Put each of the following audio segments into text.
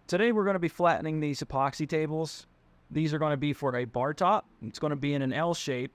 Today we're going to be flattening these epoxy tables. These are going to be for a bar top. It's going to be in an L shape.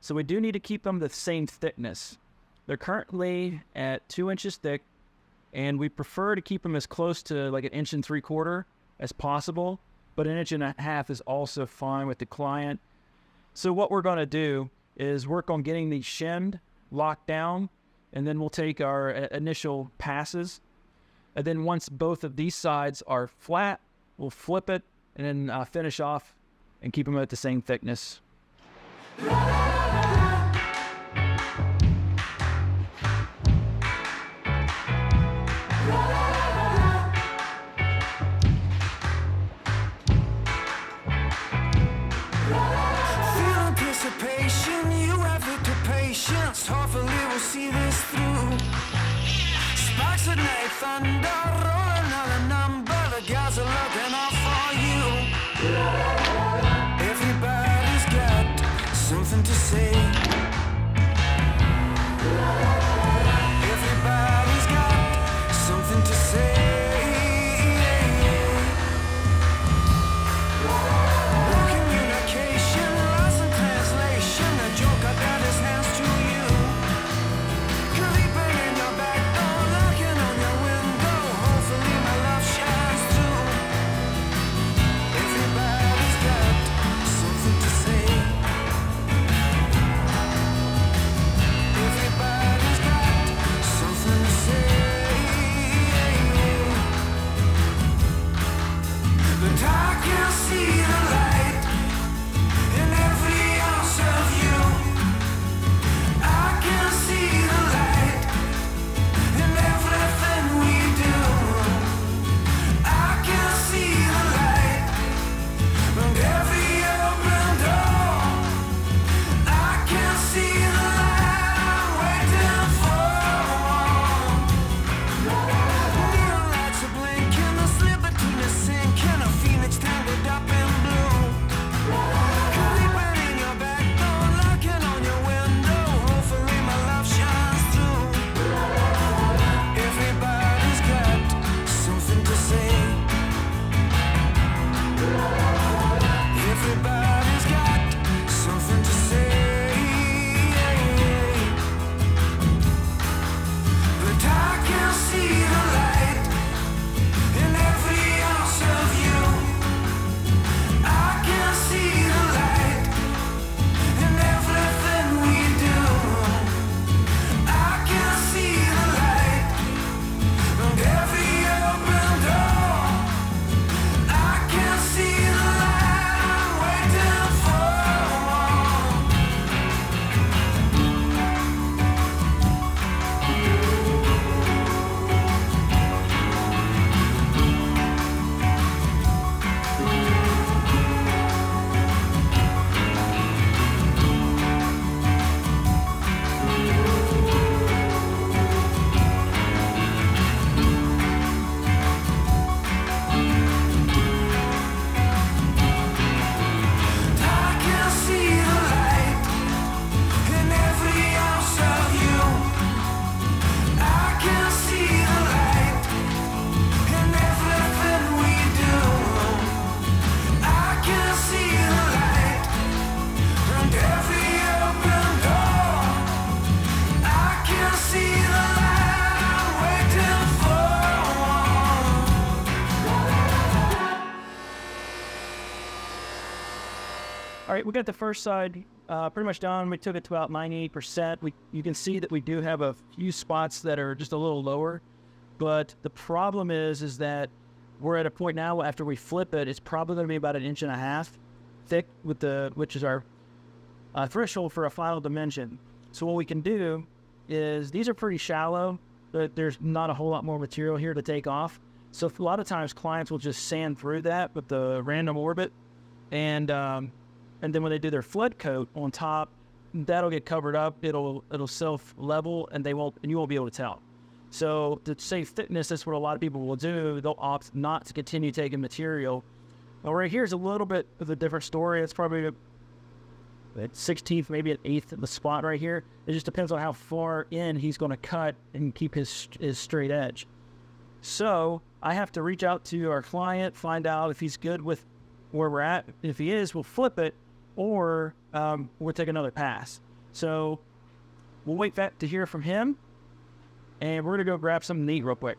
So we do need to keep them the same thickness. They're currently at 2 inches thick, and we prefer to keep them as close to like 1 3/4 inches as possible, but 1.5 inches is also fine with the client. So what we're going to do is work on getting these shimmed, locked down, and then we'll take our initial passes. And then once both of these sides are flat, we'll flip it and then finish off and keep them at the same thickness. Feeling anticipation, you have it to patience. Hopefully we'll see this through. Sparks at night, thunder, rolling out a number. The guys are looking out for you. Everybody's got something to say. Everybody's got something to say. No communication, lost in translation. The joker got his hands to you. Creeping in your back door, knocking on your window. Hopefully my love shines through. Everybody's got something to say. Everybody's got something to say. But I can see the light in every ounce of you. I can see the light in everything we do. I can see the light in every open door. I can see the light I'm waiting for. Neon lights are blinking, the slip between us sinking, a phoenix tangled up in blue. Creeping in your back door, knocking on your window. Hopefully my love shines through. Everybody's got something to say. Everybody's got something to say. But I can see the light in every ounce of you. I can see the light in everything we do. I can see the light in every open door. I can see the light I'm waiting for. I can see the light in every ounce of you. I can see the light in everything we do. I can see the light in every open door. I can see the light I'm waiting for. All right, we got the first side pretty much done. We took it to about 98%. You can see that we do have a few spots that are just a little lower, but the problem is that we're at a point now after we flip it, it's probably going to be about 1.5 inches thick, which is our threshold for a final dimension. So what we can do is, these are pretty shallow, but there's not a whole lot more material here to take off. So a lot of times clients will just sand through that with the random orbit, and then when they do their flood coat on top, that'll get covered up. It'll self level, and you won't be able to tell. So to save thickness, that's what a lot of people will do. They'll opt not to continue taking material. Now right here's a little bit of a different story. It's probably a 16th, maybe an 1/8 of the spot right here. It just depends on how far in he's going to cut and keep his straight edge. So I have to reach out to our client, find out if he's good with where we're at. If he is, we'll flip it, or we'll take another pass. So we'll wait to hear from him, and we're going to go grab something to eat real quick.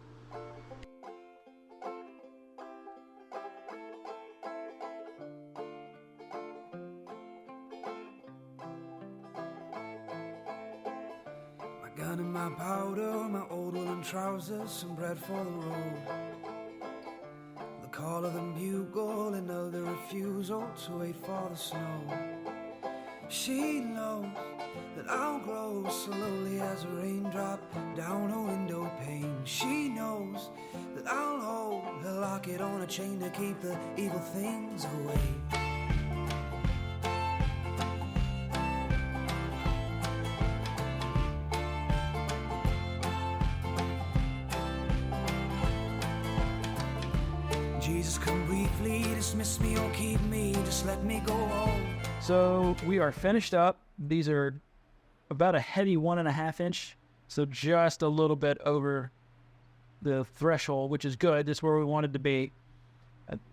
Gun in my powder, my old woolen trousers, some bread for the road. The call of the bugle, another refusal to wait for the snow. She knows that I'll grow slowly as a raindrop down a window pane. She knows that I'll hold a locket on a chain to keep the evil things away. Jesus, come briefly, dismiss me or keep me, just let me go home. So we are finished up. These are about a heavy 1.5 inch, so just a little bit over the threshold, which is good. This is where we wanted to be.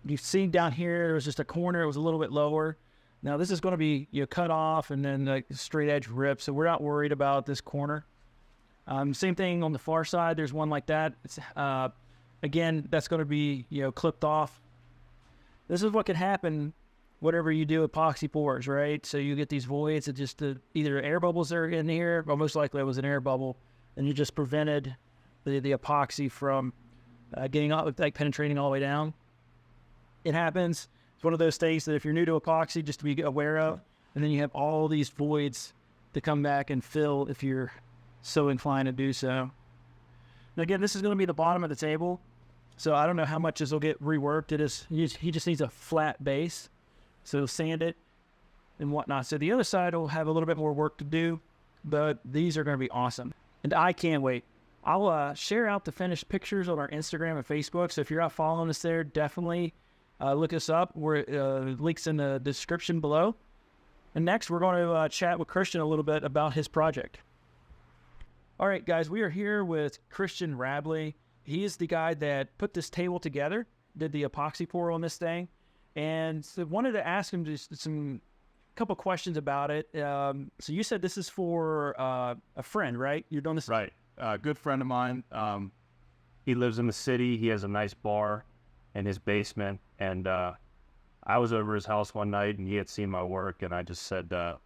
You've seen down here, there was just a corner. It was a little bit lower. Now this is going to be cut off and then like straight edge rip, so we're not worried about this corner. Same thing on the far side. There's one like that. It's, again, that's going to be clipped off. This is what can happen whatever you do epoxy pours, right? So you get these voids that just either air bubbles are in here, or most likely it was an air bubble, and you just prevented the epoxy from getting up, like penetrating all the way down. It happens. It's one of those things that if you're new to epoxy, just to be aware of, and then you have all these voids to come back and fill if you're so inclined to do so. Now again, this is going to be the bottom of the table, so I don't know how much this will get reworked. He just needs a flat base, so sand it and whatnot. So the other side will have a little bit more work to do, but these are going to be awesome, and I can't wait. I'll share out the finished pictures on our Instagram and Facebook, so if you're not following us there, definitely look us up. Links in the description below. And next, we're going to chat with Christian a little bit about his project. All right, guys, we are here with Christian Wrabley. He is the guy that put this table together, did the epoxy pour on this thing, and so wanted to ask him just some couple questions about it. So you said this is for a friend, right? You're doing this, right? A good friend of mine. He lives in the city. He has a nice bar in his basement, and I was over his house one night, and he had seen my work, and I just said, "What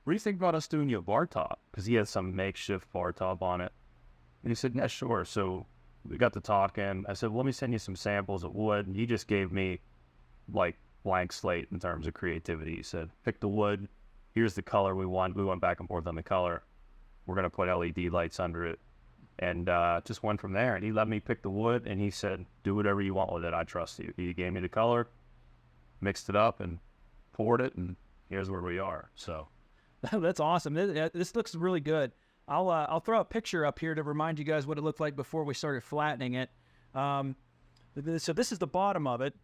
do you think about us doing you a bar top?" Because he had some makeshift bar top on it, and he said, "Yeah, sure." So we got to talking. I said, well, "Let me send you some samples of wood," and he just gave me like blank slate in terms of creativity. He said, "Pick the wood. Here's the color we want." We went back and forth on the color. We're gonna put LED lights under it, and just went from there. And he let me pick the wood, and he said, "Do whatever you want with it. I trust you." He gave me the color, mixed it up, and poured it, and here's where we are. So that's awesome. This looks really good. I'll throw a picture up here to remind you guys what it looked like before we started flattening it. So this is the bottom of it,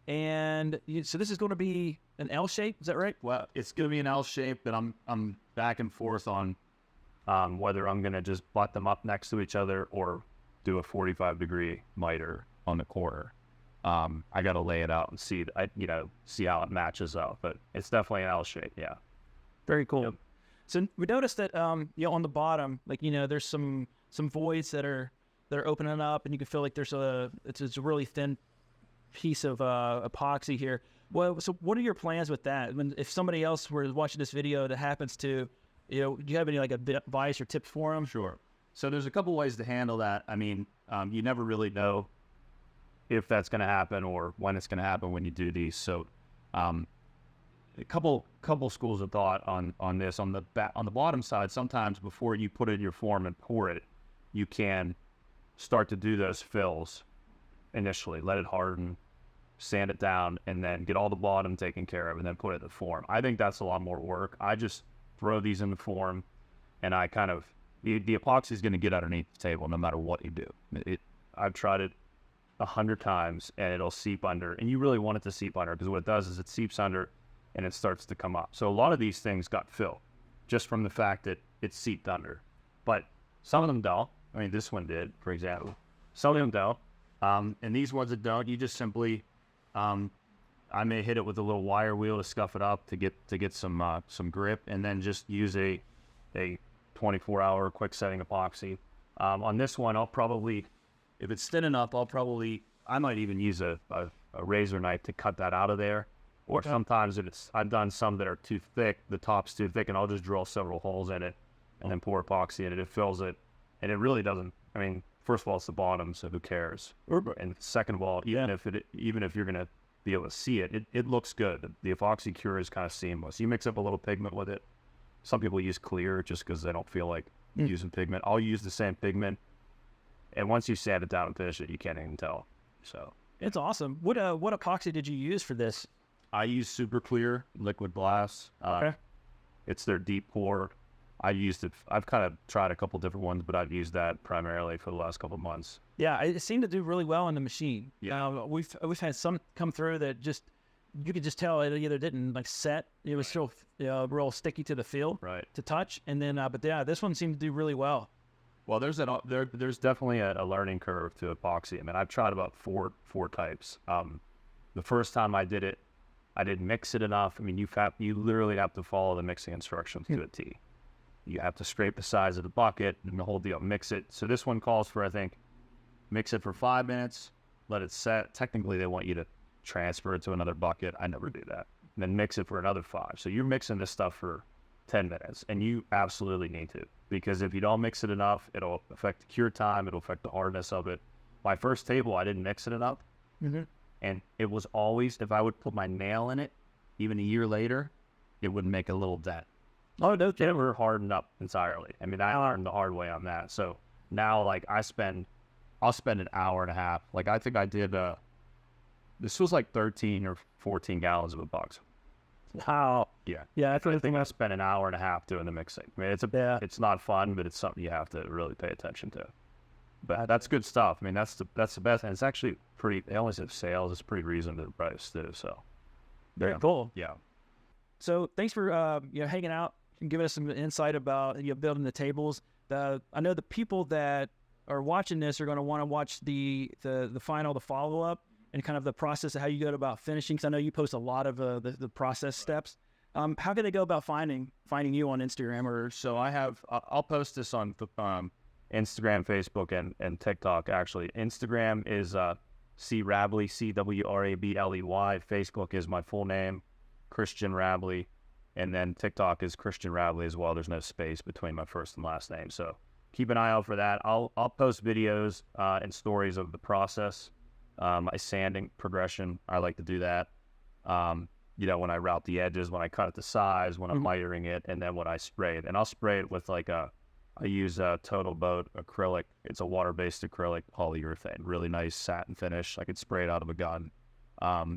and so this is going to be an L shape. Is that right? Well, it's going to be an L shape, but I'm back and forth on whether I'm going to just butt them up next to each other or do a 45-degree miter on the corner. I got to lay it out and see how it matches up, but it's definitely an L shape. Yeah. Very cool. Yep. So we noticed that on the bottom, there's some voids that are opening up, and you can feel like it's a really thin piece of epoxy here. Well, so what are your plans with that? If somebody else were watching this video that happens to, do you have any advice or tips for them? Sure. So there's a couple ways to handle that. I mean, you never really know if that's going to happen or when it's going to happen when you do these. So a couple schools of thought on this. On the bottom side, sometimes before you put it in your form and pour it, you can start to do those fills initially. Let it harden, sand it down, and then get all the bottom taken care of, and then put it in the form. I think that's a lot more work. I just throw these in the form, and I kind of the epoxy is going to get underneath the table no matter what you do. I've tried it 100 times, and it'll seep under, and you really want it to seep under, because what it does is it seeps under and it starts to come up. So a lot of these things got filled just from the fact that it seeped under, but some of them don't. I mean, this one did, for example. Some of them don't. And these ones that don't, you just simply, I may hit it with a little wire wheel to scuff it up to get some grip, and then just use a 24-hour quick setting epoxy. On this one, I'll probably, if it's thin enough, I might even use a razor knife to cut that out of there. Or sometimes I've done some that are too thick, the top's too thick, and I'll just drill several holes in it and then pour epoxy in it. It fills it, and it really doesn't, I mean, first of all, it's the bottom, so who cares? And second of all, even if you're going to be able to see it, it looks good. The epoxy cure is kind of seamless. You mix up a little pigment with it. Some people use clear just because they don't feel like using pigment. I'll use the same pigment, and once you sand it down and finish it, you can't even tell. So it's awesome. What epoxy did you use for this? I use Super Clear liquid glass. Okay. It's their deep pour. I've kind of tried a couple different ones, but I've used that primarily for the last couple of months. Yeah, it seemed to do really well in the machine. Yeah. We've had some come through that just, you could just tell it either didn't like set. It was still real sticky to the feel, right, to touch. And then, but yeah, this one seemed to do really well. Well, there's definitely a learning curve to epoxy. I mean, I've tried about four types. The first time I did it, I didn't mix it enough. I mean, you literally have to follow the mixing instructions to a T. You have to scrape the size of the bucket and the whole deal, mix it. So this one calls for, I think, mix it for 5 minutes, let it set. Technically, they want you to transfer it to another bucket. I never do that. And then mix it for another 5. So you're mixing this stuff for 10 minutes, and you absolutely need to, because if you don't mix it enough, it'll affect the cure time. It'll affect the hardness of it. My first table, I didn't mix it enough. And it was always, if I would put my nail in it, even a year later, it would make a little dent. Oh, no, It never hardened up entirely. I mean, I learned the hard way on that. So now, like, I'll spend an hour and a half. Like, I think I did, this was like 13 or 14 gallons of epoxy. Wow. Yeah. Yeah, that's what I think I spent an hour and a half doing the mixing. I mean, it's not fun, but it's something you have to really pay attention to. But that's good stuff. I mean, that's the best, and it's actually pretty. They always have sales. It's pretty reasonable price too. So very cool. Yeah. So thanks for hanging out and giving us some insight about building the tables. I know the people that are watching this are going to want to watch the follow up and kind of the process of how you go about finishing. Because I know you post a lot of the process steps. How can they go about finding you on Instagram or? So I'll post this on Instagram, Facebook, and TikTok. Actually, Instagram is Wrabley, Cwrabley. Facebook is my full name, Christian Wrabley, and then TikTok is Christian Wrabley as well. There's no space between my first and last name, so keep an eye out for that. I'll post videos and stories of the process, my sanding progression. I like to do that. When I route the edges, when I cut it to size, when I'm mitering it, and then when I spray it. And I'll spray it with I use a Total Boat acrylic. It's a water-based acrylic polyurethane. Really nice satin finish. I could spray it out of a gun.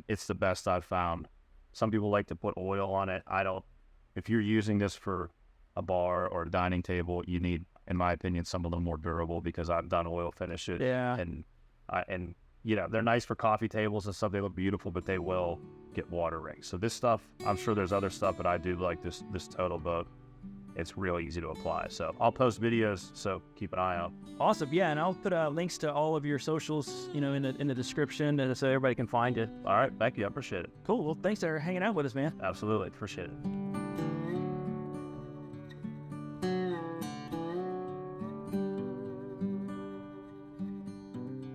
It's the best I've found. Some people like to put oil on it. I don't. If you're using this for a bar or a dining table, you need, in my opinion, some a little more durable, because I've done oil finishes. Yeah. And they're nice for coffee tables and stuff. They look beautiful, but they will get water rings. So this stuff, I'm sure there's other stuff, but I do like this Total Boat. It's real easy to apply. So I'll post videos, so keep an eye out. Awesome. Yeah, and I'll put links to all of your socials, in the description, so everybody can find it. All right, thank you. I appreciate it. Cool. Well, thanks for hanging out with us, man. Absolutely. Appreciate it.